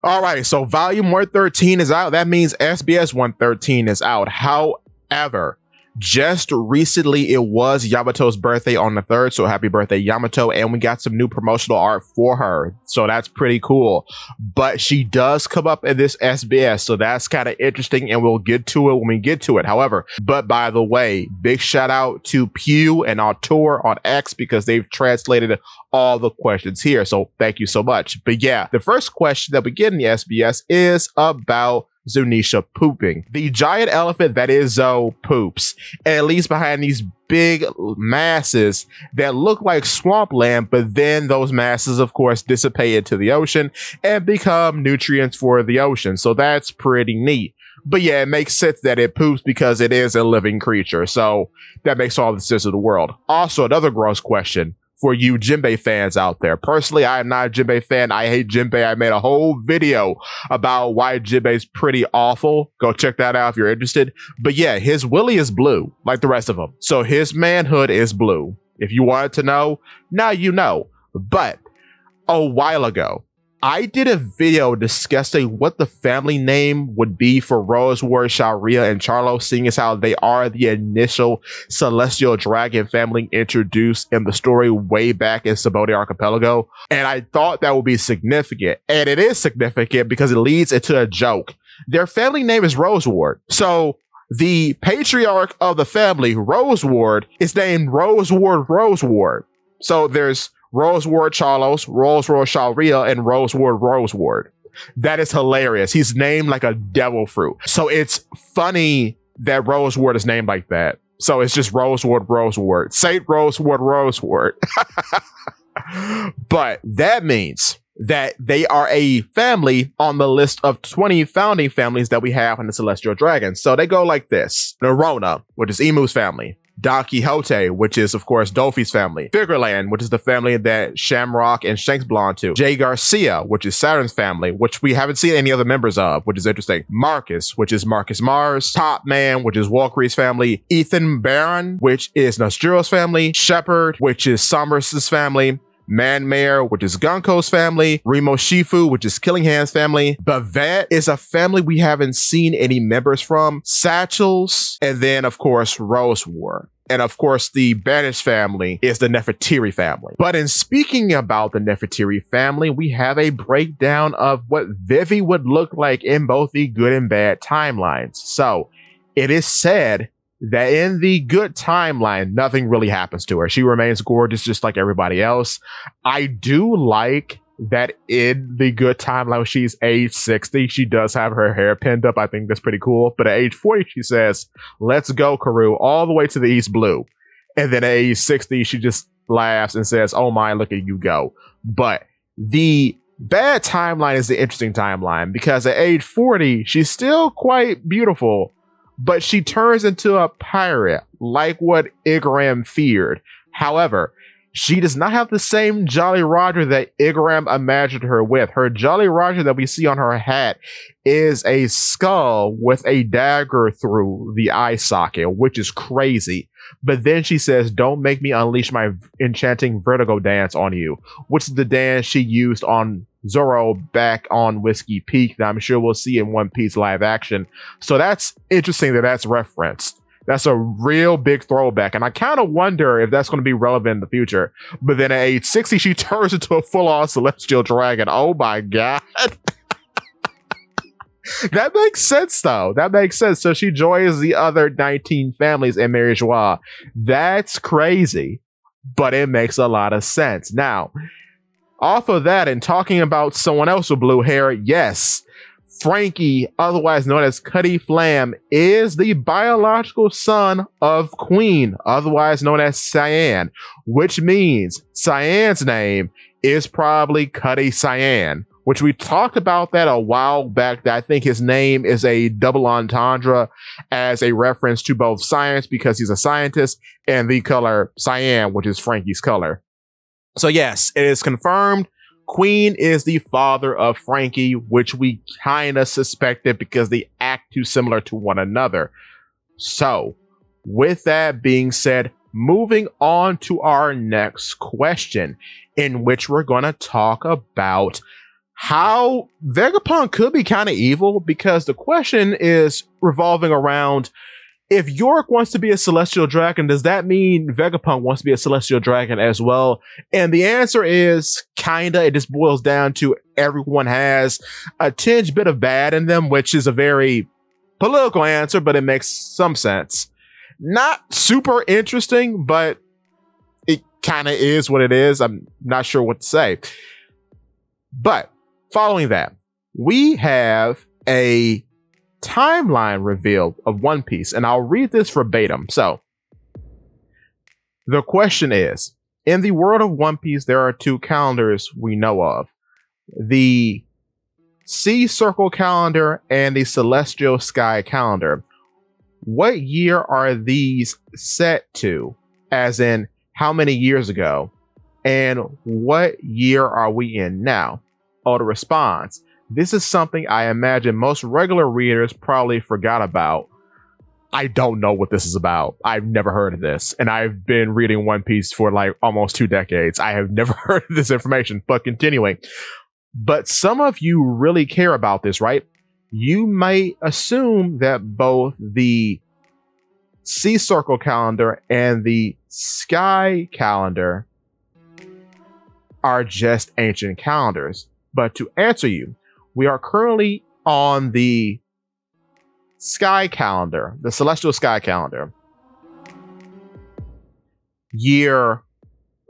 All right, so volume 113 is out. That means SBS 113 is out. However, just recently it was Yamato's birthday on the 3rd, so happy birthday, Yamato, and we got some new promotional art for her, so that's pretty cool. But she does come up in this SBS, so that's kind of interesting, and we'll get to it when we get to it. However, but by the way, big shout out to Pew and Auteur on X because they've translated all the questions here, so thank you so much. But yeah, the first question that we get in the SBS is about Zunisha pooping. The giant elephant that is Zoe poops, and it leaves behind these big masses that look like swampland, but then those masses, of course, dissipate into the ocean and become nutrients for the ocean. So that's pretty neat. But yeah, it makes sense that it poops because it is a living creature. So that makes all the sense of the world. Also, another gross question for you Jinbe fans out there. Personally, I am not a Jinbe fan. I hate Jinbe. I made a whole video about why Jinbe's pretty awful. Go check that out if you're interested. But yeah, his willy is blue, like the rest of them. So his manhood is blue. If you wanted to know, now you know. But a while ago, I did a video discussing what the family name would be for Roseward, Sharia, and Charlo, seeing as how they are the initial celestial dragon family introduced in the story way back in Sabaody Archipelago. And I thought that would be significant. And it is significant because it leads into a joke. Their family name is Roseward. So the patriarch of the family, Roseward, is named Roseward. So there's Roseward Charlos, Roseward Sharia, and Roseward. That is hilarious. He's named like a devil fruit. So it's funny that Roseward is named like that. So it's just Roseward. Saint Roseward. But that means that they are a family on the list of 20 founding families that we have in the Celestial Dragons. So they go like this. Nerona, which is Emu's family. Don Quixote, which is, of course, Dolphy's family. Figureland, which is the family that Shamrock and Shanks belong to. Jay Garcia, which is Saturn's family, which we haven't seen any other members of, which is interesting. Marcus, which is Marcus Mars. Top Man, which is Walkyrie's family. Ethan Baron, which is Nostruo's family. Shepard, which is Somers' family. Manmare, which is Gunko's family. Remo Shifu, which is Killingham's family. Bavet is a family we haven't seen any members from. Satchels, and then, of course, Roseward. And of course, the Banished family is the Nefertiri family. But in speaking about the Nefertiri family, we have a breakdown of what Vivi would look like in both the good and bad timelines. So it is said that in the good timeline, nothing really happens to her. She remains gorgeous just like everybody else. I do like that in the good timeline, she's age 60. She does have her hair pinned up. I think that's pretty cool. But at age 40, she says, "Let's go, Karoo," all the way to the East Blue. And then at age 60, she just laughs and says, "Oh my, look at you go." But the bad timeline is the interesting timeline because at age 40, she's still quite beautiful. But she turns into a pirate, like what Igaram feared. However, she does not have the same Jolly Roger that Igaram imagined her with. Her Jolly Roger that we see on her hat is a skull with a dagger through the eye socket, which is crazy. But then she says, "Don't make me unleash my enchanting vertigo dance on you," which is the dance she used on Zoro back on Whiskey Peak that I'm sure we'll see in One Piece live action. So that's interesting that that's referenced. That's a real big throwback. And I kind of wonder if that's going to be relevant in the future. But then at age 60, she turns into a full-on celestial dragon. Oh my God. That makes sense, though. That makes sense. So she joins the other 19 families in Mary Joie. That's crazy, but it makes a lot of sense. Now, off of that and talking about someone else with blue hair, yes, Frankie, otherwise known as Cuddy Flam, is the biological son of Queen, otherwise known as Cyan, which means Cyan's name is probably Cuddy Cyan, which we talked about that a while back. That I think his name is a double entendre as a reference to both science because he's a scientist and the color cyan, which is Frankie's color. So yes, it is confirmed. Queen is the father of Frankie, which we kind of suspected because they act too similar to one another. So, with that being said, moving on to our next question, in which we're going to talk about how Vegapunk could be kind of evil, because the question is revolving around, if Yorick wants to be a celestial dragon, does that mean Vegapunk wants to be a celestial dragon as well? And the answer is kinda. It just boils down to everyone has a tinge bit of bad in them, which is a very political answer, but it makes some sense. Not super interesting, but it kind of is what it is. I'm not sure what to say. But following that, we have a timeline reveal of One Piece, and I'll read this verbatim. So, the question is, in the world of One Piece, there are two calendars we know of: the Sea Circle calendar and the Celestial Sky calendar. What year are these set to? As in, how many years ago? And what year are we in now? Oda responds, this is something I imagine most regular readers probably forgot about. I don't know what this is about. I've never heard of this. And I've been reading One Piece for like almost 2 decades. I have never heard of this information, but continuing. But some of you really care about this, right? You might assume that both the Sea Circle calendar and the Sky calendar are just ancient calendars. But to answer you, we are currently on the Sky calendar, the Celestial Sky calendar, year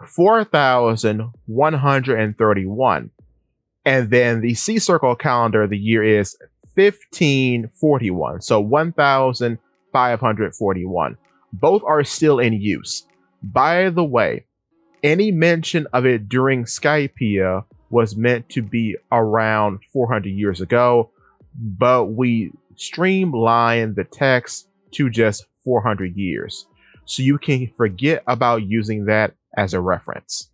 4131. And then the Sea Circle calendar, the year is 1541, so 1541. Both are still in use. By the way, any mention of it during Skypiea was meant to be around 400 years ago, but we streamlined the text to just 400 years. So you can forget about using that as a reference.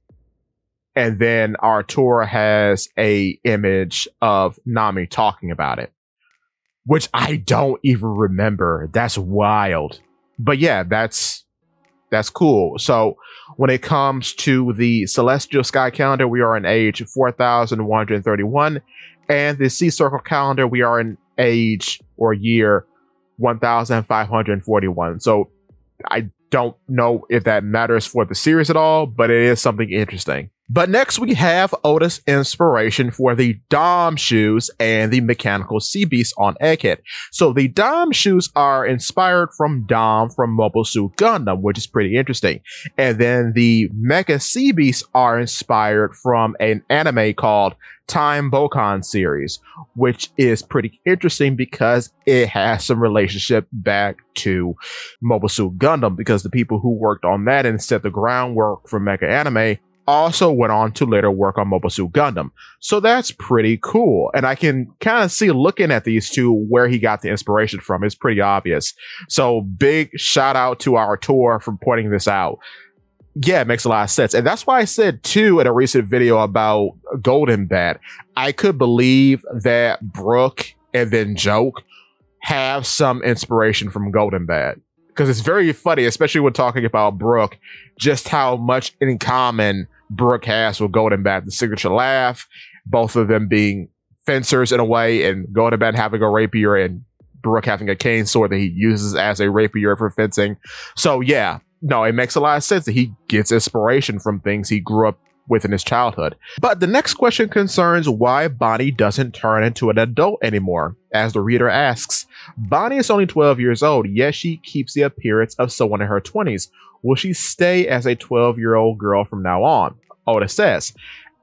And then Artura has a image of Nami talking about it, which I don't even remember. That's wild. But yeah, that's cool. So when it comes to the Celestial Sky calendar, we are in age 4131, and the Sea Circle calendar, we are in age or year 1541. So I don't know if that matters for the series at all, but it is something interesting. But next we have Oda's inspiration for the Dom shoes and the mechanical sea beast on Egghead. So the Dom shoes are inspired from Dom from Mobile Suit Gundam, which is pretty interesting. And then the mecha sea beasts are inspired from an anime called Time Bokan series, which is pretty interesting because it has some relationship back to Mobile Suit Gundam, because the people who worked on that and set the groundwork for mecha anime also went on to later work on Mobile Suit Gundam. So that's pretty cool. And I can kind of see, looking at these two, where he got the inspiration from. It's pretty obvious. So big shout out to our tour for pointing this out. Yeah, it makes a lot of sense. And that's why I said too in a recent video about Golden Bat, I could believe that Brook and then Joke have some inspiration from Golden Bat. Because it's very funny, especially when talking about Brook, just how much in common Brook has with Golden Bat. The signature laugh, both of them being fencers in a way, and Golden Bat having a rapier and Brook having a cane sword that he uses as a rapier for fencing. So yeah, no, it makes a lot of sense that he gets inspiration from things he grew up with in his childhood. But the next question concerns why Bonnie doesn't turn into an adult anymore. As the reader asks, Bonnie is only 12 years old, yet she keeps the appearance of someone in her 20s. Will she stay as a 12-year-old girl from now on? Oda says,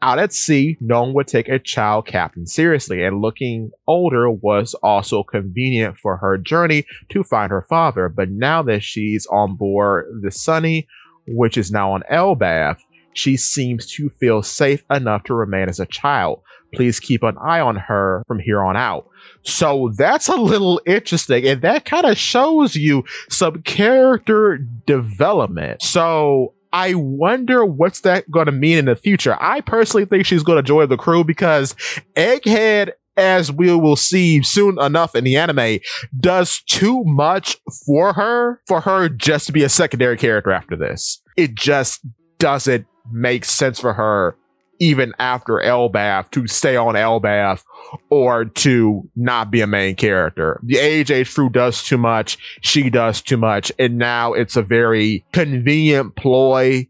out at sea, no one would take a child captain seriously, and looking older was also convenient for her journey to find her father. But now that she's on board the Sunny, which is now on Elbaf, she seems to feel safe enough to remain as a child. Please keep an eye on her from here on out. So that's a little interesting, and that kind of shows you some character development. So I wonder what's that going to mean in the future. I personally think she's going to join the crew, because Egghead, as we will see soon enough in the anime, does too much for her just to be a secondary character after this. It just doesn't make sense for her even after Elbath to stay on Elbath or to not be a main character. The AJ True does too much, she does too much, and now it's a very convenient ploy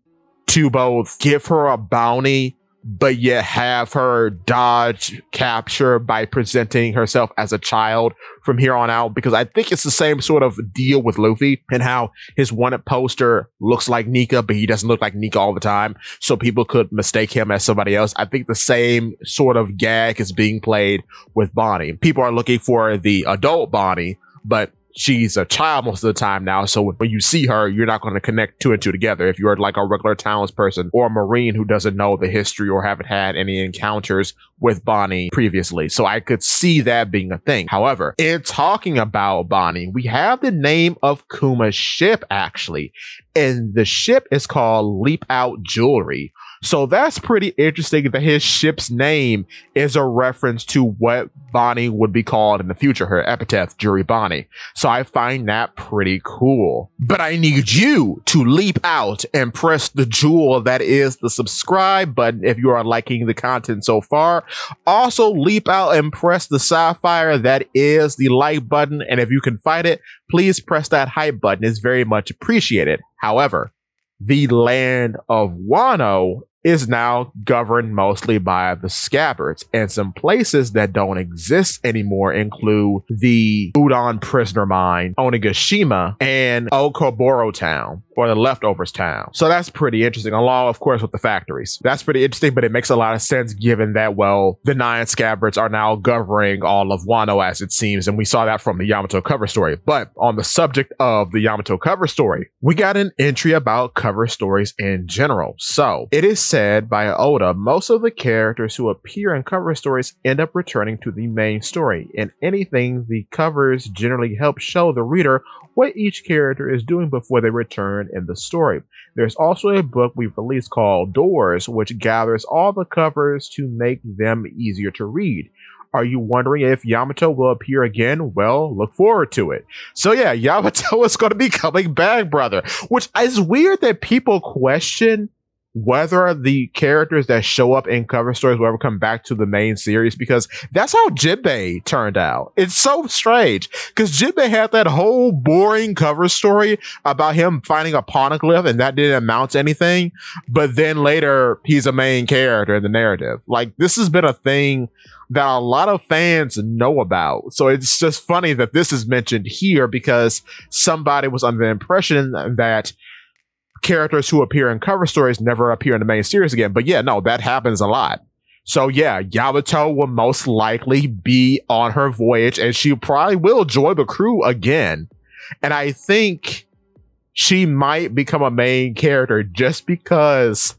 to both give her a bounty but yet have her dodge capture by presenting herself as a child from here on out, because I think it's the same sort of deal with Luffy and how his wanted poster looks like Nika, but he doesn't look like Nika all the time, so people could mistake him as somebody else. I think the same sort of gag is being played with Bonnie. People are looking for the adult Bonnie, but she's a child most of the time now, so when you see her, you're not going to connect two and two together if you're like a regular townsperson or a Marine who doesn't know the history or haven't had any encounters with Bonnie previously. So I could see that being a thing. However, in talking about Bonnie, we have the name of Kuma's ship, actually, and the ship is called Leap Out Jewelry. So that's pretty interesting that his ship's name is a reference to what Bonnie would be called in the future, her epithet, Jewelry Bonnie. So I find that pretty cool. But I need you to leap out and press the jewel that is the subscribe button if you are liking the content so far. Also, leap out and press the sapphire that is the like button. And if you can find it, please press that hype button. It's very much appreciated. However, the land of Wano is now governed mostly by the scabbards, and some places that don't exist anymore include the Udon prisoner mine, Onigashima, and Okoboro town, or the leftovers town. So that's pretty interesting, along of course with the factories. That's pretty interesting, but it makes a lot of sense given that, well, the 9 scabbards are now governing all of Wano as it seems, and we saw that from the Yamato cover story. But on the subject of the Yamato cover story, we got an entry about cover stories in general. So it is said by Oda, most of the characters who appear in cover stories end up returning to the main story. In anything, the covers generally help show the reader what each character is doing before they return in the story. There's also a book we've released called Doors, which gathers all the covers to make them easier to read. Are you wondering if Yamato will appear again? Well, look forward to it. So yeah, Yamato is going to be coming back, brother, which is weird that people question whether the characters that show up in cover stories will ever come back to the main series, because that's how Jinbe turned out. It's so strange because Jinbe had that whole boring cover story about him finding a poneglyph and that didn't amount to anything, but then later he's a main character in the narrative. Like, this has been a thing that a lot of fans know about. So it's just funny that this is mentioned here because somebody was under the impression that characters who appear in cover stories never appear in the main series again. But yeah, no, that happens a lot. So yeah, Yamato will most likely be on her voyage and she probably will join the crew again. And I think she might become a main character just because,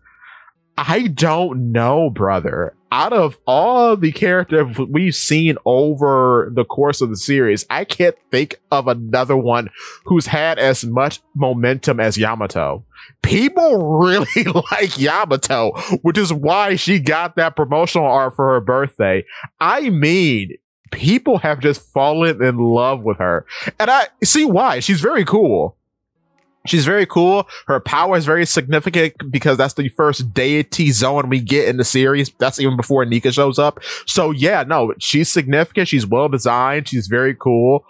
I don't know, brother. Out of all the characters we've seen over the course of the series, I can't think of another one who's had as much momentum as Yamato. People really like Yamato, which is why she got that promotional art for her birthday. I mean, people have just fallen in love with her. And I see why. She's very cool. She's very cool. Her power is very significant because that's the first deity zone we get in the series. That's even before Nika shows up. So yeah, no, she's significant. She's well designed. She's very cool.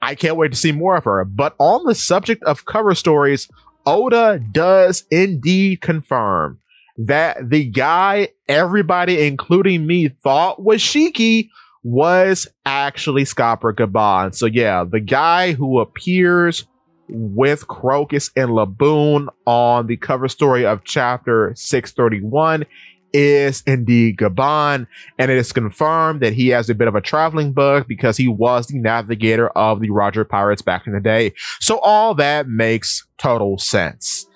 I can't wait to see more of her. But on the subject of cover stories, Oda does indeed confirm that the guy everybody, including me, thought was Shiki was actually Scopper Gaban. So yeah, the guy who appears with Crocus and Laboon on the cover story of chapter 631 is indeed Gaban, and it is confirmed that he has a bit of a traveling bug because he was the navigator of the Roger Pirates back in the day. So all that makes total sense.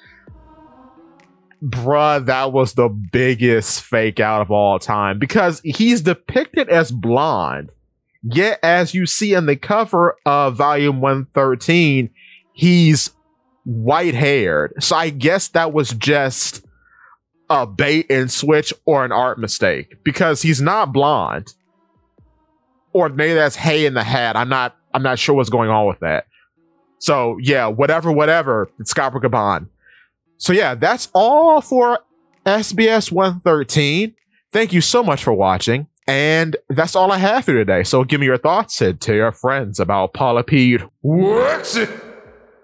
Bruh, that was the biggest fake out of all time because he's depicted as blonde, yet as you see in the cover of volume 113, he's white haired. So I guess that was just a bait and switch or an art mistake because he's not blonde. Or maybe that's hay in the hat. I'm not sure what's going on with that. So yeah, whatever. It's Scopper Gaban. So yeah, that's all for SBS 113. Thank you so much for watching. And that's all I have for you today. So give me your thoughts and tell your friends about Paula Pede. Works it!